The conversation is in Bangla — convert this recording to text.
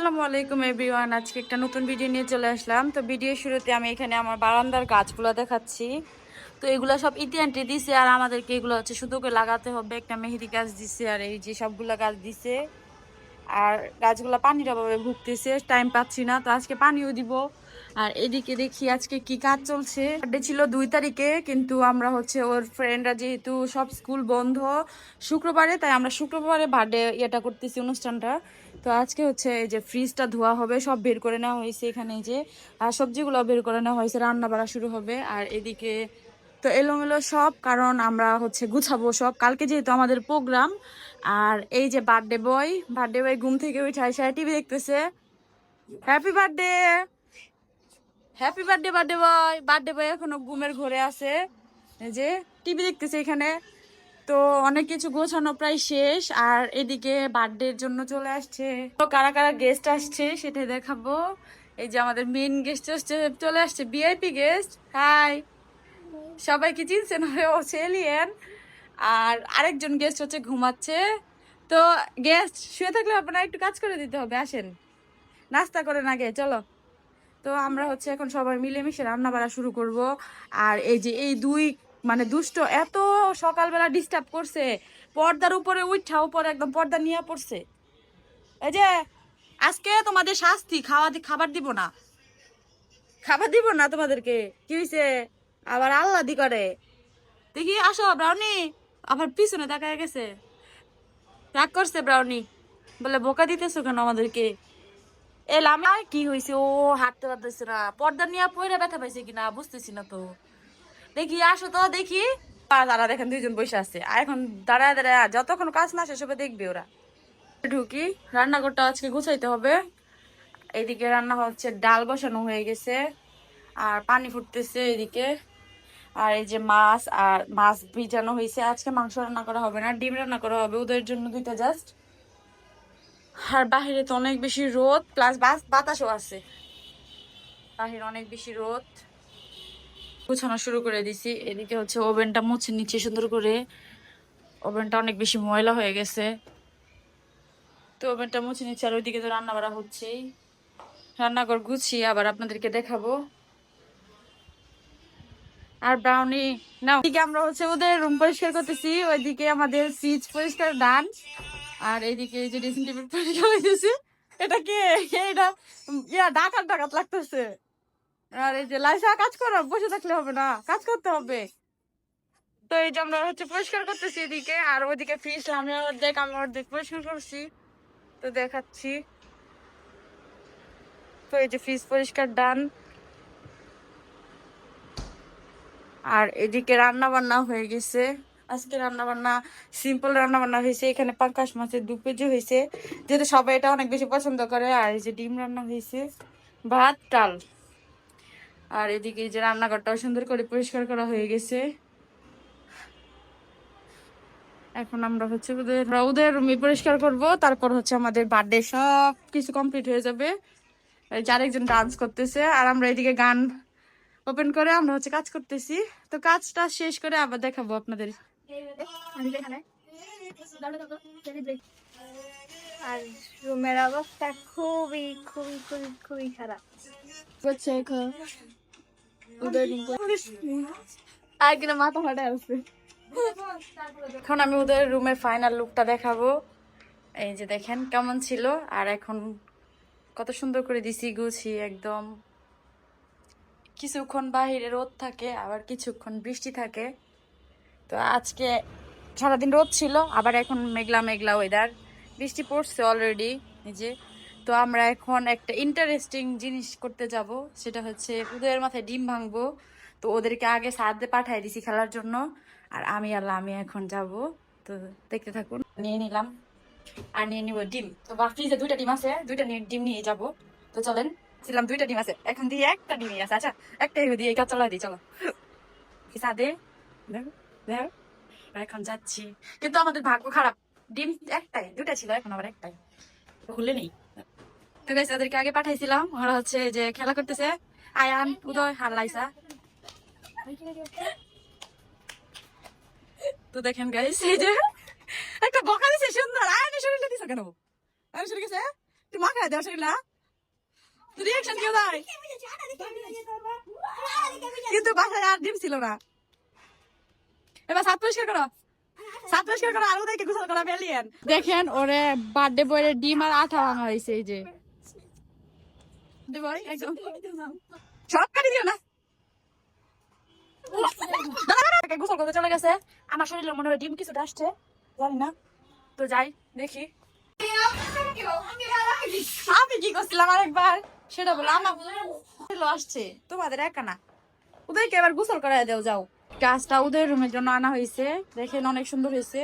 আসসালামু আলাইকুম এভরিওয়ান। আজকে একটা নতুন ভিডিও নিয়ে চলে আসলাম। তো ভিডিও শুরুতে আমি এখানে আমার বারান্দার গাছগুলো দেখাচ্ছি। তো এগুলো সব ইতি দিছে, আর আমাদেরকে এগুলো হচ্ছে শুধু করে লাগাতে হবে। একটা মেহেদি গাছ দিছে, আর এই যে সবগুলা গাছ দিছে। আর গাছগুলা পানির অভাবে ভুগতেছে, টাইম পাচ্ছি না, তো আজকে পানিও দিব। আর এদিকে দেখি আজকে কি কাজ চলছে। বার্থডে ছিল 2 তারিখে, কিন্তু আমরা হচ্ছে ওর ফ্রেন্ডরা যেহেতু সব স্কুল বন্ধ শুক্রবারে, তাই আমরা শুক্রবারে বার্থডে ইয়েটা করতেছি, অনুষ্ঠানটা। তো আজকে হচ্ছে এই যে ফ্রিজটা ধোয়া হবে, সব বের করে নেওয়া হয়েছে এখানে, এই যে আর সবজিগুলো বের করে নেওয়া হয়েছে, রান্না বাড়া শুরু হবে। আর এদিকে তো এলোমেলো সব, কারণ আমরা হচ্ছে গুছাবো সব কালকে যেহেতু আমাদের প্রোগ্রাম। আর এই যে বার্থডে বয় ঘুম থেকে উঠে আসে টিভি দেখতেছে। Happy birthday, happy birthday birthday boy এখনো ঘুমের ঘরে আছে, এই যে টিভি দেখতেছে এখানে। তো অনেক কিছু গোছানো প্রায় শেষ। আর এদিকে বার্থডের জন্য চলে আসছে, তো কারা কারা গেস্ট আসছে সেটা দেখাবো। এই যে আমাদের মেইন গেস্ট চলে আসছে, ভিআইপি গেস্ট। হাই, সবাইকে চিনছেন, ও এলিয়েন। আর আরেকজন গেস্ট হচ্ছে ঘুমাচ্ছে। তো গেস্ট শুয়ে থাকলে আপনারা একটু কাজ করে দিতে হবে, আসেন নাস্তা করেন আগে, চলো। তো আমরা হচ্ছে এখন সবাই মিলেমিশে রান্না বাড়া শুরু করব। আর এই যে এই দুই মানে দুষ্ট এত সকালবেলা ডিস্টার্ব করছে, পর্দার উপরে উঠা উপরে একদম পর্দা নিয়ে পড়ছে। এই যে আজকে তোমাদের শাস্তি, খাবার দিব না, খাবার দিব না তোমাদেরকে। কি হয়েছে আবার আল্লাদি করে? দেখি আসো ব্রাউনি, আবার পিছনে তাকায় গেছে, রাগ করছে ব্রাউনি, বলে বোকা দিতেছো কেন আমাদেরকে? এলাম, আর কি হয়েছে, ও হাঁটতে পারতেছে না, পর্দা নিয়ে পয়রা ব্যথা পাইছে কিনা বুঝতেছি না তো। দেখি আসো তো দেখি। তারা দেখেন দুইজন বসে আছে, আর এখন দাঁড়ায় দাঁড়ায় যতক্ষণ কাজ না শেষ হবে দেখবে ওরা। ঢুকি, রান্নাঘরটা আজকে গুছাইতে হবে। এইদিকে রান্না হচ্ছে, ডাল বসানো হয়ে গেছে আর পানি ফুটতেছে এদিকে। আর এই যে মাছ, আর মাছ ভিজানো হয়েছে। আজকে মাংস রান্না করা হবে না, ডিম রান্না করা হবে ওদের জন্য দুইটা জাস্ট। আর বাহিরে তো অনেক বেশি রোদ, প্লাস বাতাসও আছে, বাহিরে অনেক বেশি রোদ। গুছানো শুরু করে দিছি। এদিকে হচ্ছে ওভেনটা মুছে নিচ্ছে সুন্দর করে, ওভেনটা অনেক বেশি ময়লা হয়ে গেছে, তো ওভেনটা মুছে নিচ্ছে। আর ওইদিকে তো রান্না বাড়া হচ্ছেই, রান্নাঘর গুছিয়ে আবার আপনাদেরকে দেখাবো। আর ব্রাউনি না, ওইদিকে আমরা হচ্ছে ওদের রুম পরিষ্কার করতেছি, ওইদিকে আমাদের ফ্রিজ পরিষ্কার ডান। আর এইদিকে এই যে ড্রেসিং টেবিল পরিষ্কার হইতেছে। এটা কে? এটা ডাকাত ডাকাত লাগতেছে। আর এই যে লাইসা, কাজ করো, বসে থাকলে হবে না, কাজ করতে হবে। তো এই যে আমরা হচ্ছে পরিষ্কার করতেছি এদিকে, আর ওইদিকে ফ্রিজ আমি অর্ধেক পরিষ্কার করছি, তো দেখাচ্ছি। তো এই যে ফ্রিজ পরিষ্কার ডান। আর এদিকে রান্না বান্না হয়ে গেছে। আজকে রান্না বান্না সিম্পল রান্না বান্না হয়েছে, এখানে পাঙ্কাশ মাছের 2 কেজি হয়েছে, যেহেতু সবাই এটা অনেক বেশি পছন্দ করে। আর এই যে ডিম রান্না হয়েছে, ভাত ডাল। আর এদিকে এই যে রান্নাঘরটাও সুন্দর করে পরিষ্কার করা হয়ে গেছে। এখন আমরা হচ্ছে ওদের রুমে পরিষ্কার করব, তারপর হচ্ছে আমাদের বার্থডে সব কিছু কমপ্লিট হয়ে যাবে। এই যে আরেকজন ডান্স করতেছে, আর আমরা এদিকে গান ওপেন করে আমরা হচ্ছে কাজ করতেছি। তো কাজটা শেষ করে আবার দেখাবো আপনাদের। আর রুমের অবস্থা খুবই খুবই খুবই খুবই খারাপ। আর কিনা মাথা ফাটা আছে। এখন আমি ওদের রুমের ফাইনাল লুকটা দেখাবো। এই যে দেখেন কেমন ছিল, আর এখন কত সুন্দর করে দিছি গুছিয়ে একদম। কিছুক্ষণ বাহিরে রোদ থাকে, আবার কিছুক্ষণ বৃষ্টি থাকে। তো আজকে সারাদিন রোদ ছিল, আবার এখন মেঘলা মেঘলা ওয়েদার, বৃষ্টি পড়ছে অলরেডি। এই যে, তো আমরা এখন একটা ইন্টারেস্টিং জিনিস করতে যাব, সেটা হচ্ছে ওদের মাথায় ডিম ভাঙবো। তো ওদেরকে আগে সাথে পাঠাই দিছি খেলার জন্য, আর আমি এখন যাব। তো দেখতে থাকুন। নিয়ে নিলাম, আর নিয়ে নিব ডিম। তো ফ্রিজে 2টা ডিম আছে, ডিম নিয়ে যাব। তো চলেন, ছিলাম 2টা ডিম আছে, এখন দিয়ে একটা ডিমই আছে। আচ্ছা, একটাই দিয়ে কাজ চালা দিই, চলো সাদে। দেখো দেখো, এখন যাচ্ছি, কিন্তু আমাদের ভাগ্য খারাপ, ডিম একটাই, 2টা ছিল, এখন আবার একটাই, খুলে নেই। তো গাইস, ওদেরকে আগে পাঠাইছিলাম, ওরা হচ্ছে যে খেলা করতেছে, আয়ান উদয় আর লাইসা। তো দেখেন গাইস, এই যে একটা বকা দিছে সুন্দর, আয়ানের শরীরে দিছে কেন? আয়ানের শরীরে গেছে, তুই মা খাই দেওয়া সেগুলা রিয়াকশন কেউ দেয় কিন্তু বাসায় আর ডিম ছিল না এবার সাত পরিষ্কার করো সাত পরিষ্কার করো আর ওদেরকে গোসল করা ফেলিয়েন দেখেন ওরে বার্থডে বয়ের ডিম আর আঠা ভাঙা হয়েছে এই যে একদম সব কাটি দিও না গোসল করতে চলে গেছে আমার শরীরে মনে হয় ডিম কিছু আসছে জানি না তো যাই দেখি আমি কি করছিলাম আরেকবার সেটা বলো আমার আসছে তোমাদের একা না ওদেরকে এবার গোসল করাই দেও যাও গাছটা ওদের রুমের জন্য আনা হয়েছে দেখেন অনেক সুন্দর হয়েছে